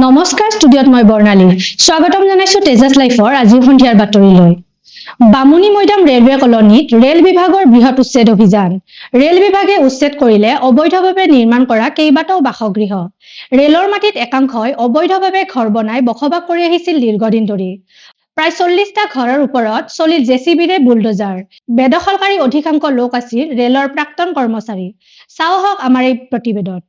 নমস্কাৰ ষ্টুডিঅ'ত মই বৰ্ণালী স্বাগতম জনাইছো তেজাস লাইফৰ আজিৰ সন্ধিয়াৰ বাতৰিলৈ বামুনী মৈদাম ৰেলৱে কলনীত ৰেল বিভাগৰ বৃহৎ উচ্ছেদ অভিযান ৰেল বিভাগে উচ্ছেদ কৰিলে অবৈধভাৱে নিৰ্মাণ কৰা কেইবাটাও বাসগৃহ ৰেলৰ মাটিত একাংশই অবৈধভাৱে ঘৰ বনাই বসবাস কৰি আহিছিল দীৰ্ঘদিন ধৰি প্ৰায় 40টা ঘৰৰ ওপৰত চলিল জেচিবিৰে বুলডোজাৰ বেদখলকাৰী অধিকাংশ লোক আছিল ৰেলৰ প্ৰাক্তন কৰ্মচাৰী চাওহক আমাৰ এই প্ৰতিবেদন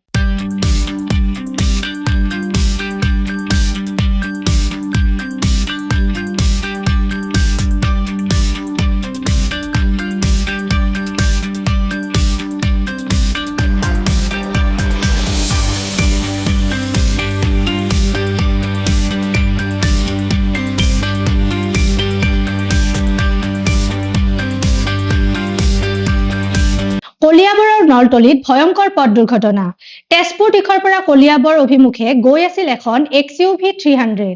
কলিয়াবৰৰ নলতলিত ভয়ংকৰ পথ দুৰ্ঘটনা তেজপুৰ দিশৰ পৰা কলিয়াবৰ অভিমুখে গৈ আছিল এখন XUV 300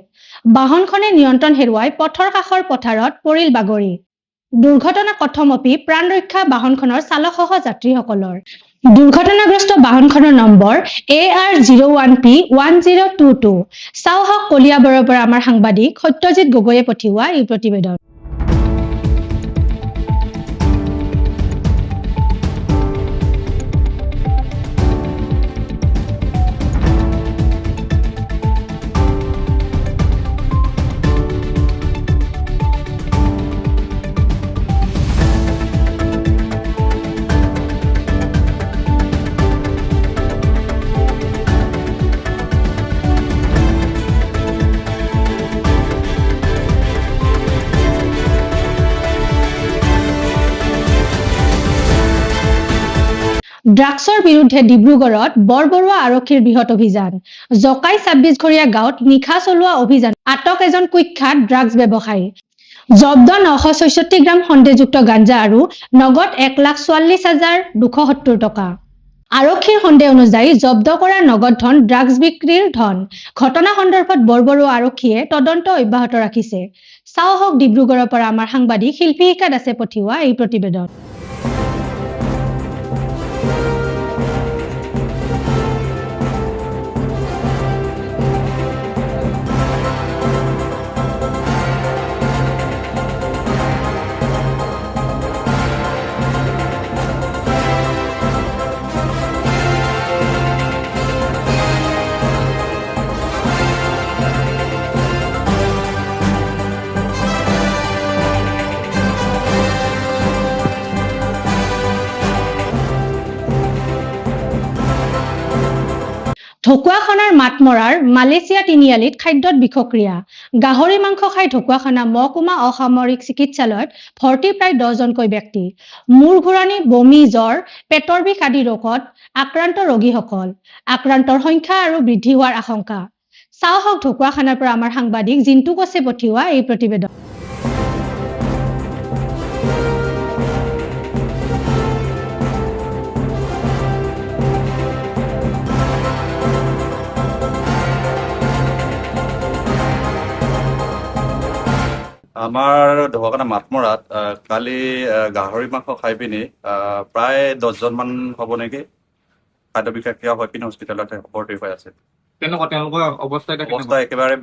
বাহনখনে নিয়ন্ত্ৰণ হেৰুৱাই পথৰ কাষৰ পথাৰত পৰিল বাগৰি দুৰ্ঘটনা কথমপি প্ৰাণ ৰক্ষা বাহনখনৰ চালকসহ যাত্ৰীসকলৰ দুৰ্ঘটনাগ্ৰস্ত বাহনখনৰ নম্বৰ AR01P1022 চাওহক কলিয়াবৰৰ পৰা আমাৰ সাংবাদিক সত্যজিৎ গগৈয়ে পঠিওৱা এই প্ৰতিবেদন ড্ৰাগছৰ বিৰুদ্ধে ডিব্ৰুগড়ত বৰবৰুৱা আৰক্ষীৰ বৃহৎ অভিযান জকাই 26 ঘৰীয়া গাঁৱত নিশা চলোৱা অভিযান আটক এজন কুখ্যাত ড্ৰাগছ ব্যৱসায়ী জব্দ 966 গ্ৰাম সন্দেহযুক্ত গাঞ্জা আৰু নগদ 1,44,270 টকা আৰক্ষীৰ সন্দেহ অনুযায়ী জব্দ কৰা নগদ ধন ড্ৰাগছ বিক্ৰীৰ ধন ঘটনা সন্দৰ্ভত বৰবৰুৱা আৰক্ষীয়ে তদন্ত অব্যাহত ৰাখিছে চাওহক ডিব্ৰুগড়ৰ পৰা আমাৰ সাংবাদিক শিল্পীকা দাসে পঠিওৱা এই প্ৰতিবেদন ঢকুৱাখানাৰ মাতমৰাৰ মালয়েছিয়া তিনিআলিত খাদ্যত বিষক্ৰিয়া গাহৰি মাংস খাই ঢকুৱাখানা মহকুমা অসামৰিক চিকিৎসালয়ত ভৰ্তি প্ৰায় 10 জনকৈ ব্যক্তি মূৰ ঘূৰণি বমি জ্বৰ পেটৰ বিষ আদি ৰোগত আক্ৰান্ত ৰোগীসকল আক্ৰান্তৰ সংখ্যা আৰু বৃদ্ধি হোৱাৰ আশংকা চাওহক ঢকুৱাখানাৰ পৰা আমাৰ সাংবাদিক জিন্তু কোচে পঠিওৱা এই প্ৰতিবেদন আমাৰ ঢকুৱাখানা মাতমৰাত কালি গাহৰি মাংস খাই পিনি প্ৰায় 10 জন মান হ'ব নেকি খাদ্য বিষক্ৰিয়া হৈ পিনি হস্পিটেলত ভৰ্তি হৈ আছে কেনেকুৱা তেওঁলোকৰ অৱস্থা একেবাৰে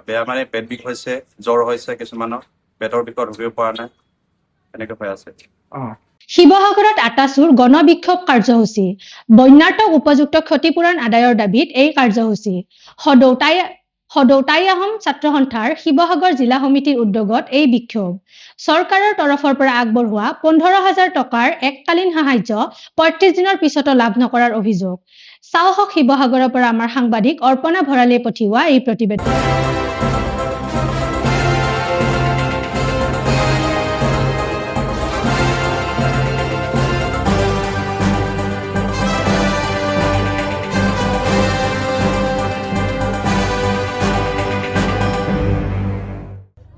বেয়া মানে পেট বিষ হৈছে জ্বৰ হৈছে কিছুমানৰ পেটৰ বিষত ধৰিব পৰা নাই এনেকৈ হৈ আছে শিৱসাগৰত আটাচুৰ গণবিক্ষোভ কাৰ্যসূচী বন্যাৰ্তক উপযুক্ত ক্ষতিপূৰণ আদায়ৰ দাবীত এই কাৰ্যসূচী সদৌতাই আহোম ছাত্ৰ সন্থাৰ শিৱসাগৰ জিলা সমিতিৰ উদ্যোগত এই বিক্ষোভ চৰকাৰৰ তৰফৰ পৰা আগবঢ়োৱা 15,000 টকাৰ এককালীন সাহায্য 35 দিনৰ পিছতো লাভ নকৰাৰ অভিযোগ চাওহক শিৱসাগৰৰ পৰা আমাৰ সাংবাদিক অৰ্পণা ভৰালীয়ে পঠিওৱা এই প্ৰতিবেদন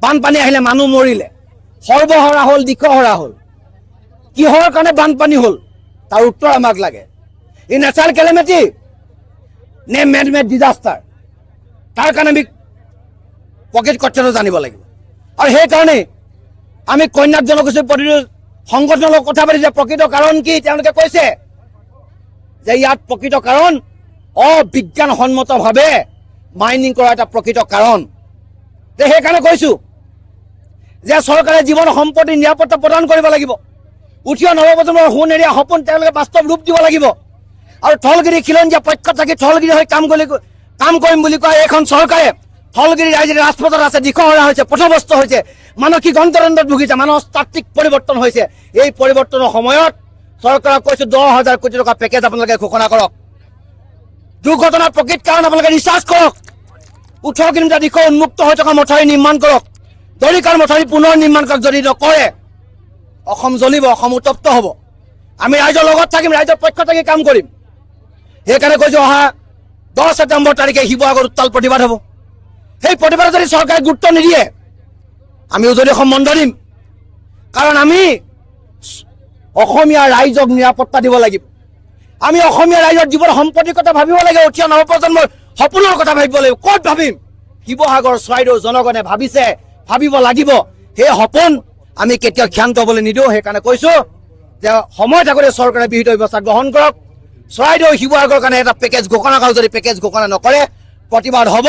বানপানী আহিলে মানুহ মৰিলে সৰ্বহৰা হ'ল দিশহৰা হ'ল কিহৰ কাৰণে বানপানী হ'ল তাৰ উত্তৰ আমাক লাগে ই নেচাৰেল কেলেমিটি নে মেড মেড ডিজাষ্টাৰ তাৰ কাৰণে আমি প্ৰকৃত কথাটো জানিব লাগিব আৰু সেইকাৰণে আমি কন্যাক জনগোষ্ঠী প্ৰতিৰোধ সংগঠনৰ লগত কথা পাতিছে প্ৰকৃত কাৰণ কি তেওঁলোকে কৈছে যে ইয়াত প্ৰকৃত কাৰণ অবিজ্ঞানসন্মতভাৱে মাইনিং কৰা এটা প্ৰকৃত কাৰণ যে সেইকাৰণে কৈছোঁ যে চৰকাৰে জীৱন সম্পত্তি নিৰাপত্তা প্ৰদান কৰিব লাগিব উঠি অহা নৱপ্ৰজন্মৰ সোণেৰীয়া সপোন তেওঁলোকে বাস্তৱ ৰূপ দিব লাগিব আৰু থলগিৰি খিলঞ্জীয়া পক্ষত থাকি থলগিৰি হৈ কাম কৰিম বুলি কোৱা এইখন চৰকাৰে থলগিৰি ৰাইজে ৰাজপথত আছে দিশহৰা হৈছে পথভ্ৰষ্ট হৈছে মানসিক অন্তৰণ্ডত ভুগিছে মনস্তাত্ত্বিক পৰিৱৰ্তন হৈছে এই পৰিৱৰ্তনৰ সময়ত চৰকাৰক কৈছোঁ 10,000 কোটি টকা পেকেজ আপোনালোকে ঘোষণা কৰক দুৰ্ঘটনাৰ প্ৰকৃত কাৰণ আপোনালোকে ৰিচাৰ্জ কৰক 18 কিলোমিটাৰ দিশৰ উন্মুক্ত হৈ থকা মথাউৰি নিৰ্মাণ কৰক দৰিকাৰ মথাউৰি পুনৰ নিৰ্মাণ কৰক যদি নকৰে অসম জ্বলিব অসম উত্তপ্ত হ'ব আমি ৰাইজৰ লগত থাকিম ৰাইজৰ পক্ষত থাকি কাম কৰিম সেইকাৰণে কৈছোঁ অহা 10 ছেপ্টেম্বৰ তাৰিখে শিৱসাগৰত উত্তাল প্ৰতিবাদ হ'ব সেই প্ৰতিবাদত যদি চৰকাৰে গুৰুত্ব নিদিয়ে আমি উজনি অসম বন্ধ দিম কাৰণ আমি অসমীয়া ৰাইজক নিৰাপত্তা দিব লাগিব আমি অসমীয়া ৰাইজৰ জীৱন সম্পত্তিৰ কথা ভাবিব লাগে উঠি অহা নৱপ্ৰজন্মৰ সপোনৰ কথা ভাবিব লাগিব ক'ত ভাবিম শিৱসাগৰ চৰাইদেউ জনগণে ভাবিব লাগিব সেই সপোন আমি কেতিয়াও ক্ষান্ত হ'বলৈ নিদিওঁ সেইকাৰণে কৈছোঁ যে সময় থাকোঁতে চৰকাৰে বিহিত ব্যৱস্থা গ্ৰহণ কৰক চৰাইদেউ শিৱসাগৰৰ কাৰণে এটা পেকেজ ঘোষণা কৰক যদি পেকেজ ঘোষণা নকৰে প্ৰতিবাদ হ'ব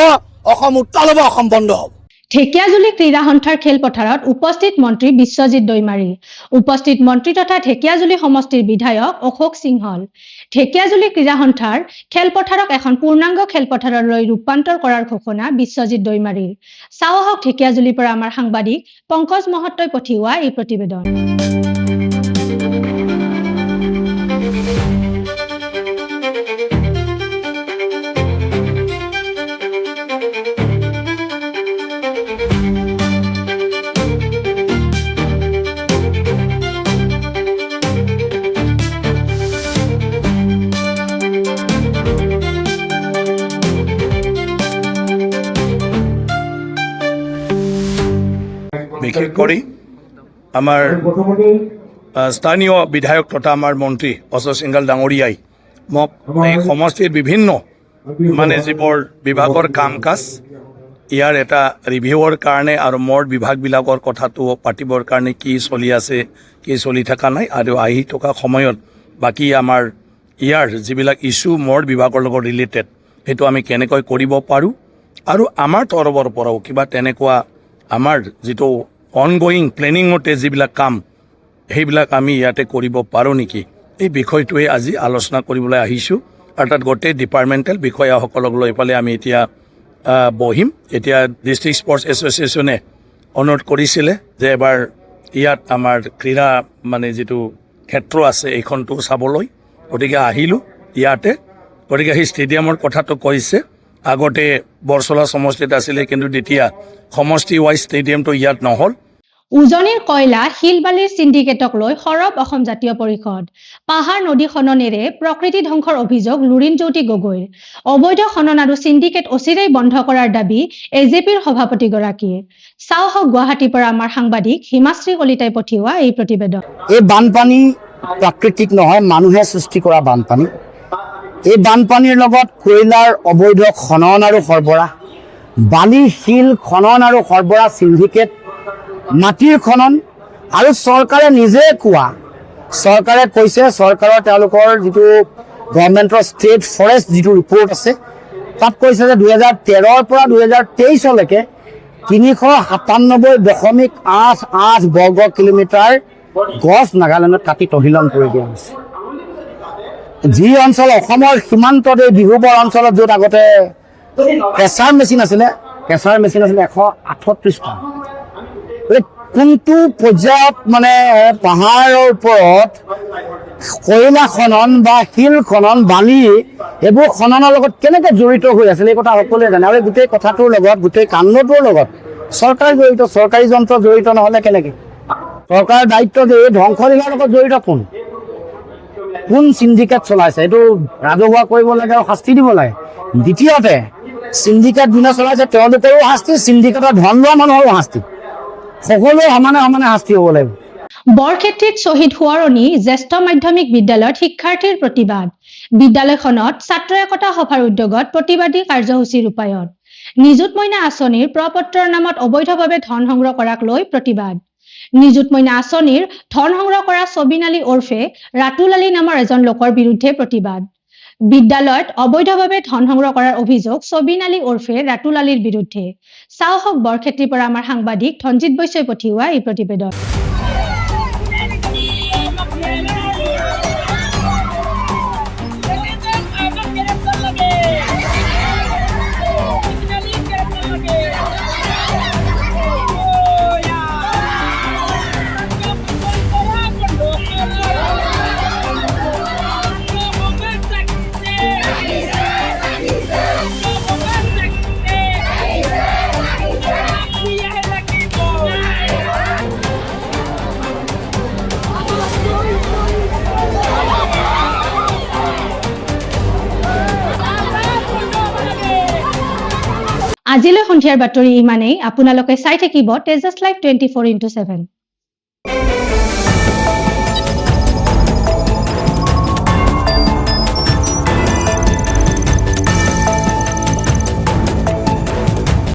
অসম উত্তাল হ'ব অসম বন্ধ হ'ব ঢেকিয়াজুলি ক্ৰীড়া সন্থাৰ খেলপথাৰত উপস্থিত মন্ত্ৰী বিশ্বজিৎ দৈমাৰী উপস্থিত মন্ত্ৰী তথা ঢেকিয়াজুলি সমষ্টিৰ বিধায়ক অশোক সিংহল ঢেকিয়াজুলি ক্ৰীড়া সন্থাৰ খেলপথাৰক এখন পূৰ্ণাংগ খেলপথাৰলৈ ৰূপান্তৰ কৰাৰ ঘোষণা বিশ্বজিৎ দৈমাৰীৰ চাওঁ আহক ঢেকিয়াজুলিৰ পৰা আমাৰ সাংবাদিক পংকজ মহত্তই পঠিওৱা এই প্ৰতিবেদন বিশেষ কৰি আমাৰ স্থানীয় বিধায়ক তথা আমাৰ মন্ত্ৰী অশোক সিংহল ডাঙৰীয়াই মোক এই সমষ্টিৰ বিভিন্ন মানে যিবোৰ বিভাগৰ কাম কাজ ইয়াৰ এটা ৰিভিউৰ কাৰণে আৰু মোৰ বিভাগবিলাকৰ কথাটো পাতিবৰ কাৰণে কি চলি আছে কি চলি থকা নাই আৰু আহি থকা সময়ত বাকী আমাৰ ইয়াৰ যিবিলাক ইছ্যু মোৰ বিভাগৰ লগত ৰিলেটেড সেইটো আমি কেনেকৈ কৰিব পাৰোঁ আৰু আমাৰ তৰফৰ পৰাও কিবা তেনেকুৱা আমাৰ যিটো অনগয়িং প্লেনিঙতে যিবিলাক কাম সেইবিলাক আমি ইয়াতে কৰিব পাৰোঁ নেকি এই বিষয়টোৱে আজি আলোচনা কৰিবলৈ আহিছোঁ আৰু তাত গোটেই ডিপাৰ্টমেণ্টেল বিষয়াসকলক লৈ পেলাই আমি এতিয়া বহিম এতিয়া ডিষ্ট্ৰিক্ট স্পৰ্টছ এছ'চিয়েশ্যনে অনুৰোধ কৰিছিলে যে এবাৰ ইয়াত আমাৰ ক্ৰীড়া মানে যিটো ক্ষেত্ৰ আছে এইখনটো চাবলৈ গতিকে আহিলোঁ ইয়াতে গতিকে সেই ষ্টেডিয়ামৰ কথাটো কৈছে আগতে বৰচলা সমষ্টিত আছিলে কিন্তু এতিয়া সমষ্টি ৱাইজ ষ্টেডিয়ামটো ইয়াত নহ'ল উজনিৰ কয়লা শিল বালিৰ সিন্ডিকেটক লৈ সৰব অসম জাতীয় পৰিষদ পাহাৰ নদী খননেৰে প্ৰকৃতি ধ্বংসৰ অভিযোগ লুৰিণজ্যোতি গগৈৰ অবৈধ খনন আৰু সিন্ডিকেট অচিৰেই বন্ধ কৰাৰ দাবী এজেপিৰ সভাপতিগৰাকীৰ চাওঁ আহক গুৱাহাটীৰ পৰা আমাৰ সাংবাদিক হিমাশ্ৰী কলিতাই পঠিওৱা এই প্ৰতিবেদন এই বানপানী প্ৰাকৃতিক নহয় মানুহে সৃষ্টি কৰা বানপানী এই বানপানীৰ লগত কয়লাৰ অবৈধ খনন আৰু সৰবৰাহ বালি শিল খনন আৰু সৰবৰাহ সিন্ডিকেট মাটিৰ খনন আৰু চৰকাৰে নিজে কোৱা চৰকাৰে কৈছে চৰকাৰৰ তেওঁলোকৰ যিটো গভৰ্ণমেণ্টৰ ষ্টেট ফৰেষ্ট যিটো ৰিপৰ্ট আছে তাত কৈছে যে 2013 পৰা 2023লৈকে 397.88 বৰ্গ কিলোমিটাৰ গছ নাগালেণ্ডত কাটি তহিলং কৰি দিয়া হৈছে যি অঞ্চল অসমৰ সীমান্তত এই বিহুবৰ অঞ্চলত য'ত আগতে প্ৰেছাৰ মেচিন আছিলে 138টা কোনটো পৰ্যায়ত মানে পাহাৰৰ ওপৰত কয়লা খনন বা শিল খনন বালি এইবোৰ খননৰ লগত কেনেকৈ জড়িত হৈ আছিল এই কথা সকলোৱে জানে আৰু গোটেই কথাটোৰ লগত গোটেই কাণ্ডটোৰ লগত চৰকাৰ জড়িত চৰকাৰী যন্ত্ৰ জড়িত নহ'লে কেনেকৈ চৰকাৰৰ দায়িত্ব যে এই ধ্বংসলীলাৰ লগত জড়িত কোন সিন্ডিকেট চলাইছে এইটো ৰাজহুৱা কৰিব লাগে আৰু শাস্তি দিব লাগে দ্বিতীয়তে সিন্ডিকেট যোনে চলাইছে তেওঁলোকৰো শাস্তি সিন্ডিকেটৰ ধন লোৱা মানুহৰো শাস্তি সকলোৱে সমানে সমানে শাস্তি হ'ব লাগিব বৰক্ষেত্ৰীত শ্বহীদ সোঁৱৰণী জ্যেষ্ঠ মাধ্যমিক বিদ্যালয়ত শিক্ষাৰ্থীৰ প্ৰতিবাদ বিদ্যালয়খনত ছাত্ৰ একতা সভাৰ উদ্যোগত প্ৰতিবাদী কাৰ্যসূচী ৰূপায়ণ নিযুত মইনা আঁচনিৰ প্ৰপত্ৰৰ নামত অবৈধভাৱে ধন সংগ্ৰহ কৰাক লৈ প্ৰতিবাদ নিযুত মইনা আঁচনিৰ ধন সংগ্ৰহ কৰা ছবিন আলী ওৰফে ৰাতুল আলী নামৰ এজন লোকৰ বিৰুদ্ধে প্ৰতিবাদ বিদ্যালয়ত অবৈধভাৱে ধন সংগ্ৰহ কৰাৰ অভিযোগ ছবিন আলী ওৰফে ৰাতুল আলীৰ বিৰুদ্ধে। চাওহক বৰক্ষেত্ৰীৰ পৰা আমাৰ সাংবাদিক ধনজিৎ বৈশ্যই পঠিওৱা এই প্ৰতিবেদন। আজিলৈ সন্ধিয়াৰ বাতৰি ইমানেই। আপোনালোকে চাই থাকিব তেজাছ লাইভ 24x7।